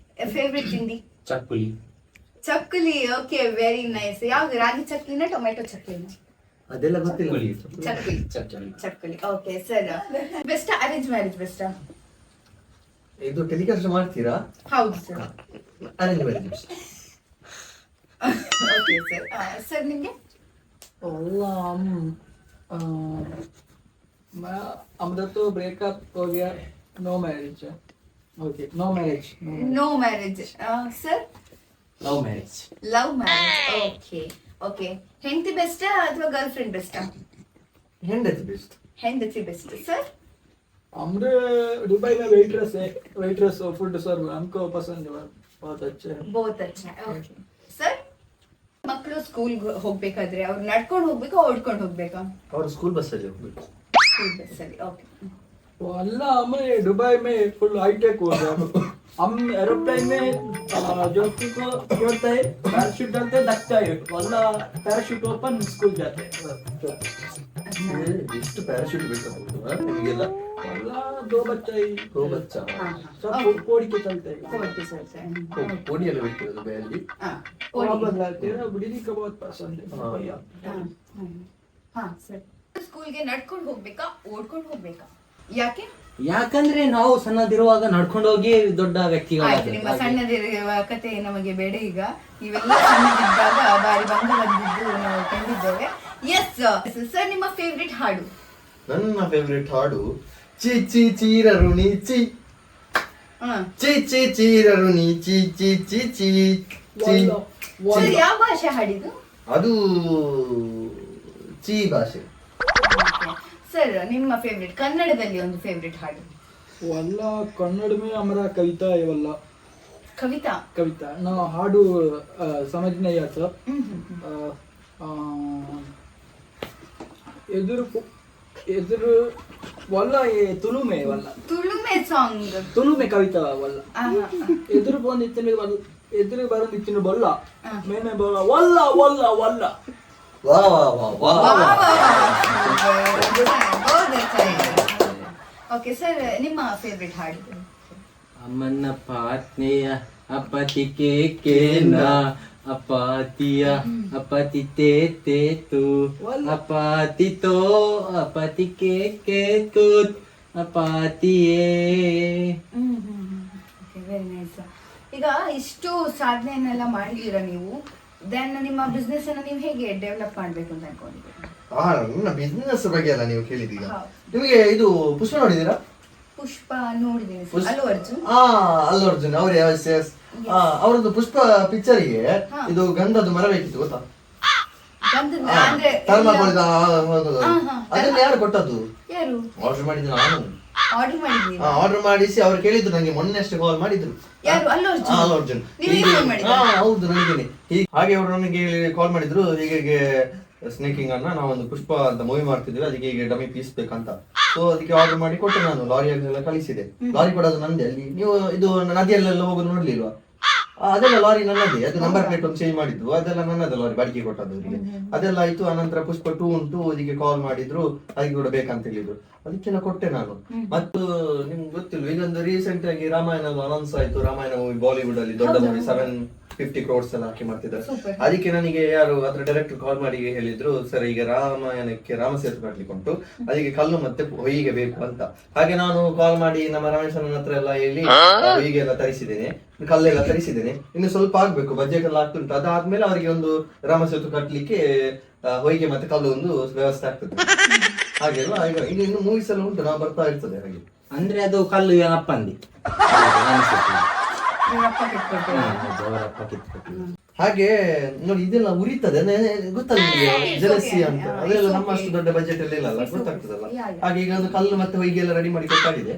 S4: ಫೇವ್ರೆಟ್ ತಿಂಡಿ?
S2: ಚಕ್ಕುಲಿ.
S4: Okay, very nice. ಯಾವ್ದು, ರಾಗಿ ಚಕ್ಲಿನ ಟೊಮೆಟೊ ಚಕ್ಲಿನ?
S1: ಅದೆಲ್ಲ ಗೊತ್ತಿಲ್ಲ.
S4: ಚಕ್ಕುಲಿ. Okay sir, best arrange marriage best?
S1: ಇದು ಟೆಲಿಕಾಸ್ಟ್ ಮಾಡ್ತೀರಾ?
S4: ಹೌದು sir.
S1: Arrange marriage.
S4: Okay sir. Sir ನಿಮಗೆ
S3: والله हमारा तो ब्रेकअप हो गया, no marriage. Okay, no marriage.
S4: No marriage. Sir
S2: love marriage.
S4: Love marriage. Okay okay. ಹೆಂಡತಿ ಬೆಸ್ಟಾ ಅಥವಾ ಗರ್ಲ್ ಫ್ರೆಂಡ್ ಬೆಸ್ಟಾ?
S1: ಹೆಂಡತಿ ಬೆಸ್ಟ್.
S4: ಹೆಂಡತಿ ಬೆಸ್ಟ್. ಸರ್
S3: हमारे दुबई में वेटरेस फूड सर्व हमको पसंद है, बहुत अच्छे हैं.
S4: ಬಹುತ್ ಅಚ್ಚಾ. ಓಕೆ ಸರ್, ಮಕ್ಕಳು ಸ್ಕೂಲ್ ಹೋಗ್ಬೇಕಾದ್ರೆ ಅವ್ರು ನಡ್ಕೊಂಡು ಹೋಗ್ಬೇಕಾ ಓಡ್ಕೊಂಡು ಹೋಗ್ಬೇಕಾ?
S1: ಅವ್ರು ಸ್ಕೂಲ್ ಬಸ್ಸಲ್ಲಿ ಹೋಗ್ಬೇಕು.
S4: ಸ್ಕೂಲ್ ಬಸ್ಸಲ್ಲಿ. ಓಕೆ.
S3: अल्लाह हमें दुबई में फुल हाईटेक हो गया. हम एरोप्लेन में जो को जोड़ता है पैराशूट डालते लगता है, अल्लाह पैराशूट ओपन स्कूल जाते हैं.
S1: ಎಷ್ಟು ಪ್ಯಾರಾಶೂಟ್ ಬೇಕಾಗ್ಬೋದು ನಿಮಗೆಲ್ಲ?
S3: अल्लाह दो बच्चा ही,
S1: ಗೋ ಬಚ್ಚ.
S3: सब कोड़ी के चलते हैं.
S4: Okay sir.
S1: ಕೋಡಿ ಎಲ್ಲ ಬಿಟ್ಟಿರೋದು ಬೇಯಲ್ಲಿ.
S3: तेरा बिजली का बहुत पसंद है भैया.
S4: ಹಾ ಸರ್. ಸ್ಕೂಲ್ಗೆ ನಡ್ಕೊಂಡು ಹೋಗ್ಬೇಕಾ ಓಡ್ಕೊಂಡು ಹೋಗ್ಬೇಕಾ? ಯಾಕೆ?
S2: ಯಾಕಂದ್ರೆ ನಾವು ಸಣ್ಣದಿರುವಾಗ ನಡ್ಕೊಂಡು ಹೋಗಿ ದೊಡ್ಡ
S4: ಆಯ್ತು,
S2: ವ್ಯಕ್ತಿಗಳಾದ
S4: ನಿಮ್ಮ ಸಣ್ಣದಿರುವ ಕತೆ ನಮಗೆ ಬೇಡ ಈಗ. ನೀವೆಲ್ಲ ಸಣ್ಣದಿದ್ದಾಗ ಬಾರಿ ಬಂದು ಬಂದಿದ್ದು ನಾವು ಕಂಡಿದ್ದೇವೆ. ಎಸ್ ಸರ್, ನಿಮ್ಮ ಫೇವ್ರೆಟ್ ಹಾಡು?
S1: ನನ್ನ ಫೇವ್ರೆಟ್ ಹಾಡು ಚಿ ಚಿ ಚೀರರು ನೀ ಚಿ ಚಿ ಚಿ ಚೀರರು ನೀ ಚಿ ಚಿ ಚಿ ಚಿ ಚಿ.
S4: ಸರ್ ಯಾವ ಭಾಷೆ ಹಾಡಿದು?
S1: ಅದು ಚಿ ಭಾಷೆ.
S4: ಸರ್ ನಿಮ್ಮ ಫೇವ್ರೆಟ್ ಕನ್ನಡದಲ್ಲಿ ಒಂದು ಫೇವ್ರೆಟ್ ಹಾಡು?
S3: वल्ला कन्नड़ में हमारा कविता है. वल्ला
S4: ಕವಿತಾ.
S3: कविता ना हाडू समझ नहीं आता. एदुरु एदुरु वल्ला ये तुलु में वल्ला
S4: ತುಳು ಮೇ ಸಾಂಗ್.
S3: तुलु में कविता वल्ला एदुरु बंद इतने वल्ला एदुरु बरन इतने बोला मैंने बोला वल्ला वल्ला वल्ला.
S1: ವಾ ವಾ ವಾ ವಾ
S4: ಓಕೆ ಸರ್, ನಿಮ್ಮ ಫೇವ್ರೆಟ್ ಹಾಡು?
S2: ಅಮ್ಮನ ಪಾತ್ನೆಯ ಅಪತಿ ಕೇನ ಅಪಾತಿಯ ಅಪತಿ ತೇತು ಅಪಾತಿತೋ ಅಪತಿ ಕೇತು ಅಪಾತಿಯೇ.
S4: Very nice. ಈಗ ಇಷ್ಟು ಸಾಧನೆಯನ್ನೆಲ್ಲ ಮಾಡಿದ್ದೀರಾ ನೀವು, ದೆನ್ ನಿಮ್ಮ ಬಿಸ್ನೆಸ್ ಅನ್ನ ನೀವು ಹೇಗೆ ಡೆವಲಪ್ ಮಾಡ್ಬೇಕು ಅಂತ ಅನ್ಕೊಂಡಿದ್ದೀರಾ?
S1: ನನ್ನ ಬಿಸ್ನೆಸ್ ಬಗ್ಗೆ ಎಲ್ಲ ನೀವು ಕೇಳಿದೀಗ.
S4: ಹೌದು.
S1: ನಿಮಗೆ ಇದು ಪುಷ್ಪ ನೋಡಿದೀರಾ?
S4: ಪುಷ್ಪ ನೋಡಿದ್ದೀನಿ. ಅಲ್ಲು ಅರ್ಜುನ್.
S1: ಅಲ್ಲು ಅರ್ಜುನ್ ಅವ್ರ ಅವರದ್ದು ಪುಷ್ಪ ಪಿಕ್ಚರ್ಗೆ
S4: ಹಾ.
S1: ಇದು ಗಂಧದ ಮರ ಬೇಕಿತ್ತು ಗೊತ್ತಾ?
S4: ಗಂಧದ ಅಂದ್ರೆ
S1: ಥರ್ಮಾಕೋಲ್
S4: ಹಾ.
S1: ಅದನ್ನ ಯಾರು ಕೊಟ್ಟದ್ದು?
S4: ಯಾರು
S1: ಆರ್ಡರ್ ಮಾಡಿದ್ದು ನಾನು.
S4: ಆರ್ಡರ್ ಮಾಡಿದ್ದೀರಿ?
S1: ಆರ್ಡರ್ ಮಾಡಿಸಿ ಅವ್ರು ಕೇಳಿದ್ರು ನಂಗೆ ಮೊನ್ನೆ ಅಷ್ಟೇ ಕಾಲ್ ಮಾಡಿದ್ರು.
S4: ಯಾರು? ಅಲ್ಲು ಅರ್ಜುನ್.
S1: ಅಲ್ಲು ಅರ್ಜುನ್
S4: ನೀವೇ call ಮಾಡಿದ್ರಾ?
S1: ಹೌದು, ನನಗೇನೆ. ಹಾಗೆ ಅವರು ನನಗೆ ಕಾಲ್ ಮಾಡಿದ್ರು, ಹೀಗೆ ಸ್ನೇಕಿಂಗ್ ಅನ್ನ ನಾವೊಂದು ಪುಷ್ಪ ಅಂತ ಮೂವಿ ಮಾಡ್ತಿದ್ವಿ, ಅದಕ್ಕೆ ಈಗ ಡಮ್ಮಿ ಪೀಸ್ ಬೇಕಂತ. ಸೊ ಅದಕ್ಕೆ ಆರ್ಡರ್ ಮಾಡಿ ಕೊಟ್ಟೆ ನಾನು. ಲಾರಿಯಲ್ಲೆಲ್ಲ ಕಳಿಸಿದೆ. ಲಾರಿ ಕೊಡೋದು ನಂದೆ. ಅಲ್ಲಿ ನೀವು ಇದು ನದಿಯಲ್ಲೆಲ್ಲ ಹೋಗೋದು ನೋಡ್ಲಿಲ್ವಾ? ಅದೆಲ್ಲ ಲಾರಿ ನನ್ನದೇ. ಅದು ನಂಬರ್ ಪ್ಲೇಟ್ ಒಂದು ಚೇಂಜ್ ಮಾಡಿದ್ದು, ಅದೆಲ್ಲ ನನ್ನದೇ ಲಾರಿ ಬಾಡಿಗೆ ಕೊಟ್ಟದ್ದು ಅವರಿಗೆ. ಅದೆಲ್ಲ ಆಯ್ತು. ಅನಂತರ ಪುಷ್ಪ 2 ಉಂಟು, ಅದಕ್ಕೆ ಕಾಲ್ ಮಾಡಿದ್ರು, ಅದಕ್ಕೆ ಕೂಡ ಬೇಕಂತ ಹೇಳಿದ್ರು, ಅದಕ್ಕೆಲ್ಲ ಕೊಟ್ಟೆ ನಾನು. ಮತ್ತು ನಿಮ್ಗೆ ಗೊತ್ತಿಲ್ಲ, ಇದೊಂದು ರೀಸೆಂಟ್ ಆಗಿ ರಾಮಾಯಣ ಅನೌನ್ಸ್ ಆಯ್ತು. ರಾಮಾಯಣ ಮೂವಿ ಬಾಲಿವುಡ್ ಅಲ್ಲಿ ದೊಡ್ಡ ಮೂವಿ 750 crores ಎಲ್ಲ ಹಾಕಿ ಮಾಡ್ತಿದ್ದಾರೆ. ಅದಕ್ಕೆ ನನಗೆ ಯಾರು ಅದ್ರ ಡೈರೆಕ್ಟರ್ ಕಾಲ್ ಮಾಡಿ ಹೇಳಿದ್ರು, ಸರ್ ಈಗ ರಾಮಾಯಣಕ್ಕೆ ರಾಮಸೇತು ಕಟ್ಲಿಕ್ಕೆ ಉಂಟು, ಅದಕ್ಕೆ ಕಲ್ಲು ಮತ್ತೆ ಹೊಯ್ಗೆ ಬೇಕು ಅಂತ. ಹಾಗೆ ನಾನು ಕಾಲ್ ಮಾಡಿ ನಮ್ಮ ರಮೇಶನ ಹತ್ರ ಎಲ್ಲ ಹೇಳಿ ಹೊಯ್ಗೆ ಎಲ್ಲ ತರಿಸಿದ್ದೇನೆ, ಕಲ್ಲೆಲ್ಲ ತರಿಸಿದ್ದೇನೆ. ಇನ್ನು ಸ್ವಲ್ಪ ಆಗ್ಬೇಕು, ಬಜೆಟ್ ಎಲ್ಲ ಆಗ್ತುಂಟು. ಅದಾದ್ಮೇಲೆ ಅವರಿಗೆ ಒಂದು ರಾಮಸೇತು ಕಟ್ಲಿಕ್ಕೆ ಹೊಯ್ಗೆ ಮತ್ತೆ ಕಲ್ಲು ಒಂದು ವ್ಯವಸ್ಥೆ ಆಗ್ತದೆ. ಹಾಗೆಲ್ಲ ಈಗ ಇನ್ನು ಮೂವೀಸ್ ಎಲ್ಲ ಉಂಟು, ನಾವು ಬರ್ತಾ ಇರ್ತದೆ. ಹಾಗೆ
S2: ಅಂದ್ರೆ ಅದು ಕಲ್ಲು ಅಪ್ಪಂದಿ
S4: ಇವರಪ್ಪ ಕಿತ್ಕೊಳ್ತೀರಾ?
S2: ಅವರಪ್ಪ ಕಿತ್ಕೊಟ್ಟಿದ್ದು.
S1: ಹಾಗೆ ನೋಡಿ, ಇದೆಲ್ಲ ಉರಿತದೆ ಗೊತ್ತಲ್ಲ ನಿಮಗೆ, ಜಲಸಿ ಅಂತ. ಅದೆಲ್ಲ ನಮ್ಮ ಅಷ್ಟು ದೊಡ್ಡ ಬಜೆಟ್ ಅಲ್ಲಿ ಇಲ್ಲ, ಗೊತ್ತಾಗ್ತದಲ್ಲ. ಹಾಗೆ ಈಗ ಒಂದು ಕಲ್ಲು ಮತ್ತೆ ಹೊಯ್ಗೆ ಎಲ್ಲ ರೆಡಿ ಮಾಡಿ ಕೊಟ್ಟಾಗಿದೆ.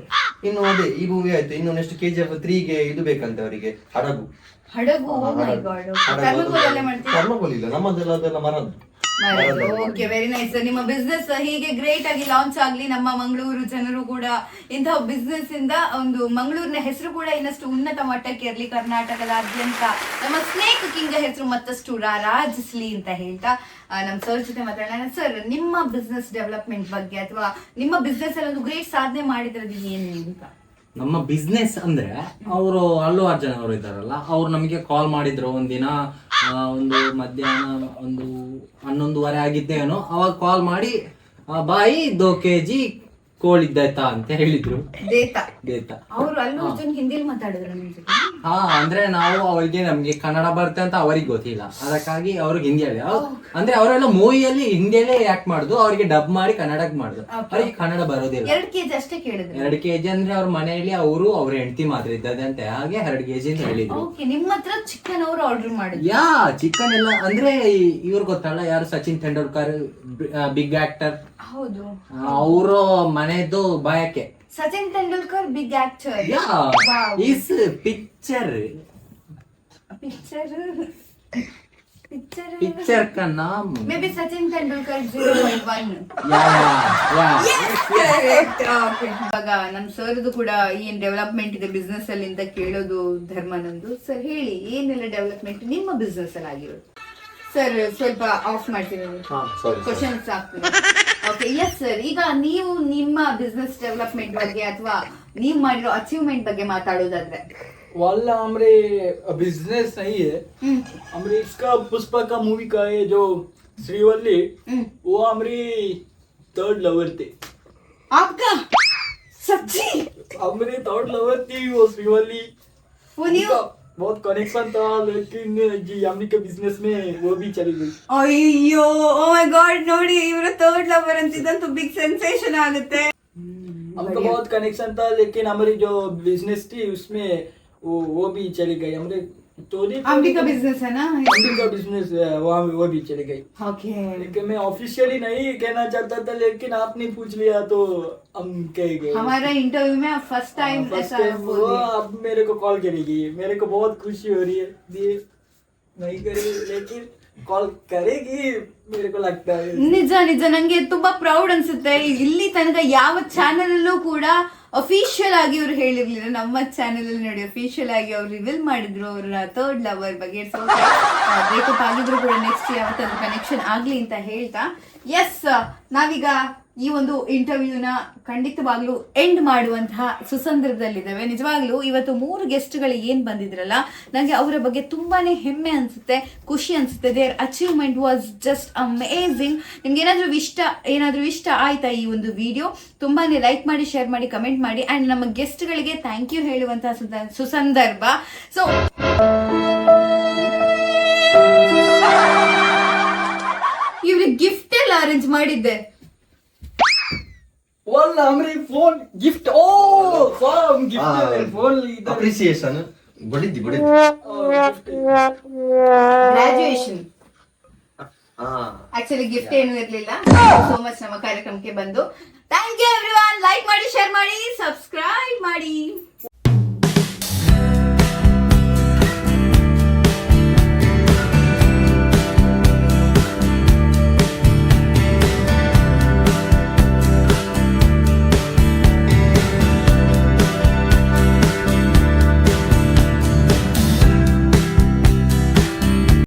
S1: ಇನ್ನು ಅದೇ ಈ ಮೂವಿ ಆಯ್ತು. ಇನ್ನು ನೆಕ್ಸ್ಟ್ KGF 3ಗೆ ಇದು ಬೇಕಂತೆ ಅವರಿಗೆ, ಹಡಗು.
S4: ಹಡಗು. Oh my God. ಥರ್ಮೋಕೋಲಲ್ಲೇ ಮಾಡ್ತೀರಾ?
S1: ಥರ್ಮೋಕೋಲ್ ಇಲ್ಲ ನಮ್ಮದೆಲ್ಲ, ಅದೆಲ್ಲ ಮರದ್ದು.
S4: Okay, very nice. ನಿಮ್ಮ ಬಿಸ್ನೆಸ್ ಹೀಗೆ ಗ್ರೇಟ್ ಆಗಿ ಲಾಂಚ್ ಆಗ್ಲಿ. ನಮ್ಮ ಮಂಗಳೂರು ಜನರು ಕೂಡ ಇಂತಹ ಬಿಸ್ನೆಸ್ ಇಂದ ಒಂದು ಮಂಗಳೂರಿನ ಹೆಸರು ಕೂಡ ಇನ್ನಷ್ಟು ಉನ್ನತ ಮಟ್ಟಕ್ಕೆ ಇರಲಿ, ಕರ್ನಾಟಕದಾದ್ಯಂತ ನಮ್ಮ ಸ್ನೇಕ್ ಕಿಂಗ್ ಹೆಸರು ಮತ್ತಷ್ಟು ರಾಜಿಸ್ಲಿ ಅಂತ ಹೇಳ್ತಾ ನಮ್ಮ ಸರ್ ಜೊತೆ ಮಾತಾಡೋಣ. ಸರ್, ನಿಮ್ಮ ಬಿಸ್ನೆಸ್ ಡೆವಲಪ್ಮೆಂಟ್ ಬಗ್ಗೆ ಅಥವಾ ನಿಮ್ಮ ಬಿಸ್ನೆಸ್ ಅಲ್ಲಿ ಒಂದು ಗ್ರೇಟ್ ಸಾಧನೆ ಮಾಡಿದ್ರದ್ದು ಏನು ಅಂತ?
S2: ನಮ್ಮ ಬಿಸ್ನೆಸ್ ಅಂದ್ರೆ ಅವರು ಅಲ್ಲು ಅರ್ಜುನ್ ಅವರು ಇದ್ದಾರಲ್ಲ, ಅವ್ರು ನಮಗೆ ಕಾಲ್ ಮಾಡಿದ್ರು ಒಂದಿನ. ಒಂದು ಮಧ್ಯಾಹ್ನ ಒಂದು 11:30 ಆಗಿದ್ದೇನೋ, ಅವಾಗ ಕಾಲ್ ಮಾಡಿ ಬಾಯಿ 2 kg ಕೋಳಿದ್ದಾಯ್ತಾ ಅಂತ ಹೇಳಿದ್ರು.
S4: ದೇತಾ
S2: ದೇತಾ.
S4: ಅವರು ಅಲ್ಲು ಅರ್ಜುನ್ ಹಿಂದಿಲಿ ಮಾತಾಡಿದ್ರು ನಿಮ್ ಜೊತೆ.
S2: ಹಾ ಅಂದ್ರೆ ನಾವು ಅವರಿಗೆ ನಮ್ಗೆ ಕನ್ನಡ ಬರುತ್ತೆ ಅಂತ ಅವ್ರಿಗೆ ಗೊತ್ತಿಲ್ಲ, ಅದಕ್ಕಾಗಿ ಅವ್ರು ಹಿಂದಿಯಲ್ಲಿ ಅಂದ್ರೆ ಅವರೆಲ್ಲ ಮೂವಿಯಲ್ಲಿ ಹಿಂದಿಯಲ್ಲೇ ಆಕ್ಟ್ ಮಾಡುದು, ಅವ್ರಿಗೆ ಡಬ್ ಮಾಡಿ ಕನ್ನಡಕ್ಕೆ ಮಾಡುದು, ಅವ್ರಿಗೆ ಕನ್ನಡ ಬರೋದಿಲ್ಲ.
S4: 2 kg ಅಷ್ಟೇ ಕೇಳಿದ್ರು.
S2: 2 kg ಅಂದ್ರೆ ಅವ್ರ ಮನೆಯಲ್ಲಿ ಅವರು ಅವ್ರ ಹೆಂಡತಿ ಮಾತ್ರ ಇದ್ದದಂತೆ, ಹಾಗೆ 2 kg ಅಂತ ಹೇಳಿದ್ರು.
S4: ಓಕೆ, ನಿಮ್ಮ ಹತ್ರ ಚಿಕನ್ ಅವರು ಆರ್ಡರ್ ಮಾಡಿದ್ರು.
S2: ಯಾ ಚಿಕನ್ ಎಲ್ಲ ಅಂದ್ರೆ ಇವ್ರು ಗೊತ್ತಲ್ಲ ಯಾರು, ಸಚಿನ್ ತೆಂಡೂಲ್ಕರ್, ಬಿಗ್ ಆಕ್ಟರ್.
S4: ಹೌದು,
S2: ಅವರು ಮನೆದು ಬಾಯಕ್ಕೆ.
S4: Sachin Tendulkar big actor.
S2: Yeah is picture picture का नाम
S4: मे बी सचिन तेंदुलकर 0.1. ಇವಾಗ ನಮ್ ಸರ್ದು ಕೂಡ ಏನ್ ಡೆವಲಪ್ಮೆಂಟ್ ಇದೆ ಬಿಸ್ನೆಸ್ ಅಲ್ಲಿ ಅಂತ ಕೇಳೋದು ಧರ್ಮ ನಂದು. ಸರ್ ಹೇಳಿ, ಏನೆಲ್ಲ ಡೆವಲಪ್ಮೆಂಟ್ ನಿಮ್ಮ ಬಿಸ್ನೆಸ್ ಅಲ್ಲಿ ಆಗಿರೋದು? ಸರ್ ಸ್ವಲ್ಪ ಆಫ್ ಮಾಡ್ತೀನಿ, ಕ್ವಶನ್ಸ್ ಆಗ್ತದೆ. Okay, yes sir. ಈಗ ನೀವು ನಿಮ್ಮ ಬಿಸ್ನೆಸ್ ಡೆವಲಪ್ಮೆಂಟ್ ಬಗ್ಗೆ ಅಥವಾ ನೀವು ಮಾಡಿರೋ ಅಚೀವ್ಮೆಂಟ್ ಬಗ್ಗೆ ಮಾತಾಡೋದಾದ್ರೆ?
S3: वाला हमरे बिजनेस नहीं है, हमरे इसका पुष्पा का मूवी का है जो श्रीवल्ली, वो हमारी 3rd लवर थे.
S4: आपका सच्ची?
S3: हमारी 3rd लवर थी वो श्रीवल्ली.
S4: वो नहीं
S3: उनका बहुत कनेक्शन था, लेकिन जी हमने के बिजनेस में वो भी चली गई.
S4: ಅಯ್ಯೋ, ಓ ಮೈ ಗಾಡ್, ನೋಡಿ ಇವರು 3rd ಲವರ್ ಅಂತಿದಂತೂ ಬಿಗ್ ಸೆನ್ಸೇಷನ್ ಆಗುತ್ತೆ.
S3: हमका बहुत कनेक्शन था, लेकिन हमारी जो बिजनेस थी उसमें वो भी चली गई. हमने
S4: अंबिका बिजनेस है ना,
S3: अंबिका बिजनेस वो भी चली गई.
S4: ओके.
S3: लेकिन मैं ऑफिशियली नहीं कहना चाहता था, लेकिन आपने पूछ लिया तो हम कह गए.
S4: हमारा इंटरव्यू में फर्स्ट टाइम ऐसा बोल
S3: वो
S4: दिया.
S3: अब मेरे को कॉल करेगी, मेरे को बहुत खुशी हो रही है. ये नहीं करेगी लेकिन कॉल करेगी, मेरे को लगता है.
S4: ನಿಜ ನಿಜ, ನಂಗೆ ತುಂಬಾ ಪ್ರೌಡ್ ಅನ್ಸುತ್ತೆ. ಇಲ್ಲಿ ತನಕ ಯಾವ ಚಾನೆಲ್ ಅಲ್ಲೂ ಕೂಡ ಅಫಿಷಿಯಲ್ ಆಗಿ ಅವ್ರು ಹೇಳಿರ್ಲಿಲ್ಲ. ನಮ್ಮ ಚಾನೆಲ್ ಅಲ್ಲಿ ನೋಡಿ ಅಫಿಷಿಯಲ್ ಆಗಿ ಅವ್ರು ರಿವೀಲ್ ಮಾಡಿದ್ರು ಅವ್ರ 3rd ಲವರ್ ಬಗ್ಗೆ. ಬ್ರೇಕಪ್ ಆಗಿದ್ರು ಕೂಡ ನೆಕ್ಸ್ಟ್ ಯಾವತ್ತಾದ್ರೂ ಕನೆಕ್ಷನ್ ಆಗ್ಲಿ ಅಂತ ಹೇಳ್ತಾ, ಎಸ್ ನಾವೀಗ ಈ ಒಂದು ಇಂಟರ್ವ್ಯೂನ ಖಂಡಿತವಾಗ್ಲೂ ಎಂಡ್ ಮಾಡುವಂತಹ ಸುಸಂದರ್ಭದಲ್ಲಿದ್ದಾವೆ. ನಿಜವಾಗ್ಲೂ ಇವತ್ತು 3 ಗೆಸ್ಟ್ಗಳು ಏನ್ ಬಂದಿದ್ರಲ್ಲ, ನಂಗೆ ಅವರ ಬಗ್ಗೆ ತುಂಬಾನೇ ಹೆಮ್ಮೆ ಅನ್ಸುತ್ತೆ, ಖುಷಿ ಅನ್ಸುತ್ತೆ. Their achievement was just amazing. ನಿಮ್ಗೆ ಏನಾದ್ರೂ ಇಷ್ಟ ಆಯ್ತಾ ಈ ಒಂದು ವಿಡಿಯೋ? ತುಂಬಾನೇ ಲೈಕ್ ಮಾಡಿ, ಶೇರ್ ಮಾಡಿ, ಕಮೆಂಟ್ ಮಾಡಿ. ಅಂಡ್ ನಮ್ಮ ಗೆಸ್ಟ್ಗಳಿಗೆ ಥ್ಯಾಂಕ್ ಯು ಹೇಳುವಂತಹ ಸುಸಂದರ್ಭ. ಸೊ ಇವ್ರಿಗೆ ಗಿಫ್ಟ್ ಎಲ್ಲ ಅರೇಂಜ್ ಮಾಡಿದ್ದೆ.
S3: वाला हमारे फोन गिफ्ट, ओ सब गिफ्ट फोन इधर
S1: ಅಪ್ರಿಸಿಯೇಷನ್ ಬಡಿದ್ದಿ
S4: ಗ್ರಾಜುಯೇಷನ್ ಆಕ್ಚುಲಿ ಗಿಫ್ಟ್ ಏನು ಇರ್ಲಿಲ್ಲ. ಸೋ ಮಚ್ ನಮ್ಮ ಕಾರ್ಯಕ್ರಮಕ್ಕೆ ಬಂದು. Thank you everyone.